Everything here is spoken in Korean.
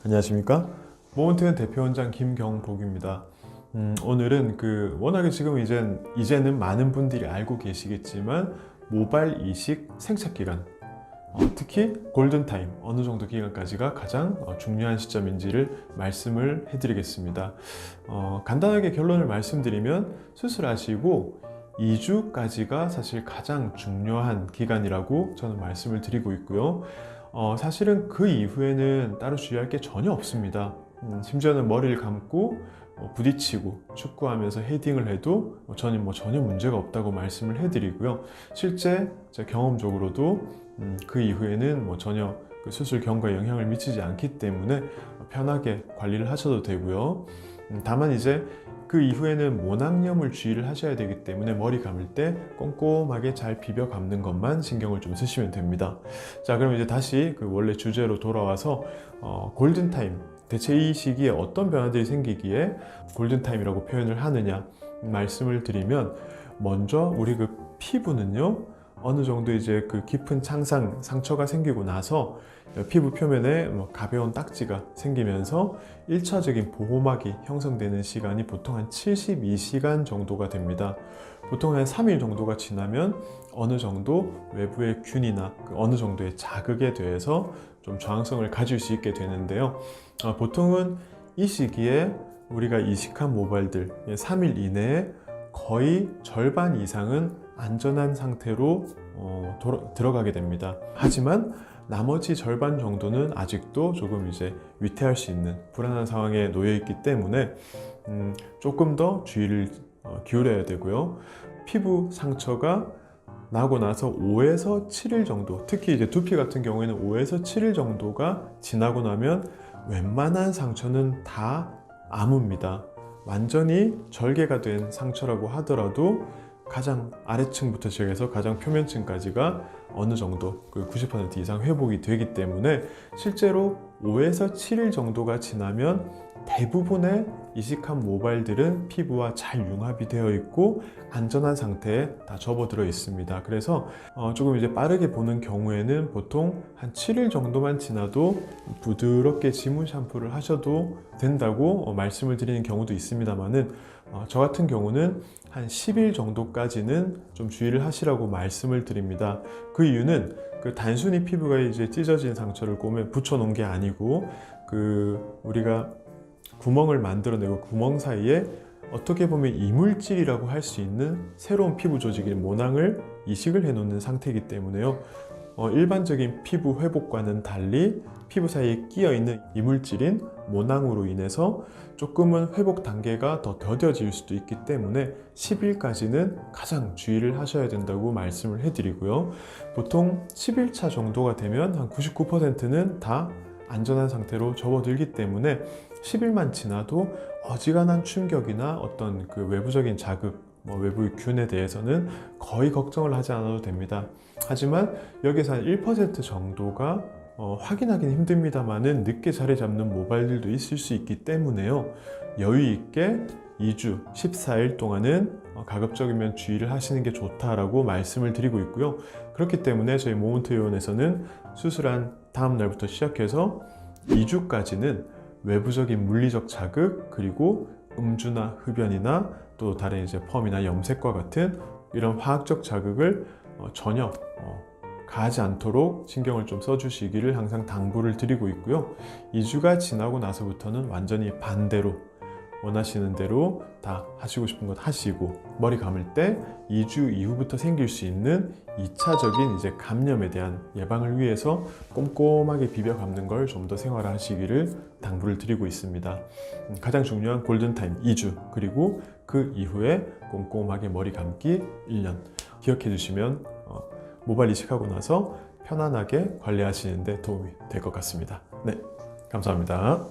안녕하십니까? 모먼트현 대표원장 김경복입니다. 오늘은 워낙에 지금 이제는 많은 분들이 알고 계시겠지만 모발 이식 생착 기간, 특히 골든타임 어느 정도 기간까지가 가장 중요한 시점인지를 말씀을 해드리겠습니다. 간단하게 결론을 말씀드리면 수술하시고 2주까지가 사실 가장 중요한 기간이라고 저는 말씀을 드리고 있고요. 사실은 그 이후에는 따로 주의할 게 전혀 없습니다. 심지어는 머리를 감고 부딪히고 축구하면서 헤딩을 해도 저는 전혀 문제가 없다고 말씀을 해드리고요. 실제 제 경험적으로도 그 이후에는 전혀 그 수술 경과에 영향을 미치지 않기 때문에 편하게 관리를 하셔도 되고요. 다만 이제 그 이후에는 모낭염을 주의를 하셔야 되기 때문에 머리 감을 때 꼼꼼하게 잘 비벼 감는 것만 신경을 좀 쓰시면 됩니다. 자, 그럼 이제 다시 그 원래 주제로 돌아와서 골든타임, 대체 이 시기에 어떤 변화들이 생기기에 골든타임이라고 표현을 하느냐 말씀을 드리면, 먼저 우리 그 피부는요, 어느 정도 이제 그 깊은 창상, 상처가 생기고 나서 피부 표면에 가벼운 딱지가 생기면서 1차적인 보호막이 형성되는 시간이 보통 한 72시간 정도가 됩니다. 보통 한 3일 정도가 지나면 어느 정도 외부의 균이나 어느 정도의 자극에 대해서 좀 저항성을 가질 수 있게 되는데요. 보통은 이 시기에 우리가 이식한 모발들 3일 이내에 거의 절반 이상은 안전한 상태로 들어가게 됩니다. 하지만 나머지 절반 정도는 아직도 조금 이제 위태할 수 있는 불안한 상황에 놓여 있기 때문에 조금 더 주의를 기울여야 되고요. 피부 상처가 나고 나서 5에서 7일 정도, 특히 이제 두피 같은 경우에는 5에서 7일 정도가 지나고 나면 웬만한 상처는 다 아무입니다. 완전히 절개가 된 상처라고 하더라도 가장 아래층부터 시작해서 가장 표면층까지가 어느 정도 90% 이상 회복이 되기 때문에 실제로 5에서 7일 정도가 지나면 대부분의 이식한 모발들은 피부와 잘 융합이 되어 있고 안전한 상태에 다 접어들어 있습니다. 그래서 조금 이제 빠르게 보는 경우에는 보통 한 7일 정도만 지나도 부드럽게 지문 샴푸를 하셔도 된다고 말씀을 드리는 경우도 있습니다만은 저 같은 경우는 한 10일 정도까지는 좀 주의를 하시라고 말씀을 드립니다. 그 이유는 단순히 피부가 이제 찢어진 상처를 꼬매 붙여 놓은 게 아니고 우리가 구멍을 만들어내고 구멍 사이에 어떻게 보면 이물질이라고 할 수 있는 새로운 피부 조직인 모낭을 이식을 해 놓는 상태이기 때문에요. 일반적인 피부 회복과는 달리 피부 사이에 끼어 있는 이물질인 모낭으로 인해서 조금은 회복 단계가 더 더뎌질 수도 있기 때문에 10일까지는 가장 주의를 하셔야 된다고 말씀을 해드리고요. 보통 10일차 정도가 되면 한 99%는 다 안전한 상태로 접어들기 때문에 10일만 지나도 어지간한 충격이나 어떤 외부적인 자극, 외부의 균에 대해서는 거의 걱정을 하지 않아도 됩니다. 하지만 여기서 한 1% 정도가 확인하기는 힘듭니다만은 늦게 자리 잡는 모발들도 있을 수 있기 때문에요. 여유 있게 2주, 14일 동안은 가급적이면 주의를 하시는 게 좋다라고 말씀을 드리고 있고요. 그렇기 때문에 저희 모먼트 요원에서는 수술한 다음 날부터 시작해서 2주까지는 외부적인 물리적 자극, 그리고 음주나 흡연이나 또 다른 이제 펌이나 염색과 같은 이런 화학적 자극을 전혀 가하지 않도록 신경을 좀 써주시기를 항상 당부를 드리고 있고요. 2주가 지나고 나서부터는 완전히 반대로 원하시는 대로 다 하시고 싶은 것 하시고, 머리 감을 때 2주 이후부터 생길 수 있는 2차적인 이제 감염에 대한 예방을 위해서 꼼꼼하게 비벼 감는 걸 좀 더 생활화하시기를 당부를 드리고 있습니다. 가장 중요한 골든타임 2주, 그리고 그 이후에 꼼꼼하게 머리 감기 1년 기억해 주시면 모발 이식하고 나서 편안하게 관리하시는 데 도움이 될 것 같습니다. 네, 감사합니다.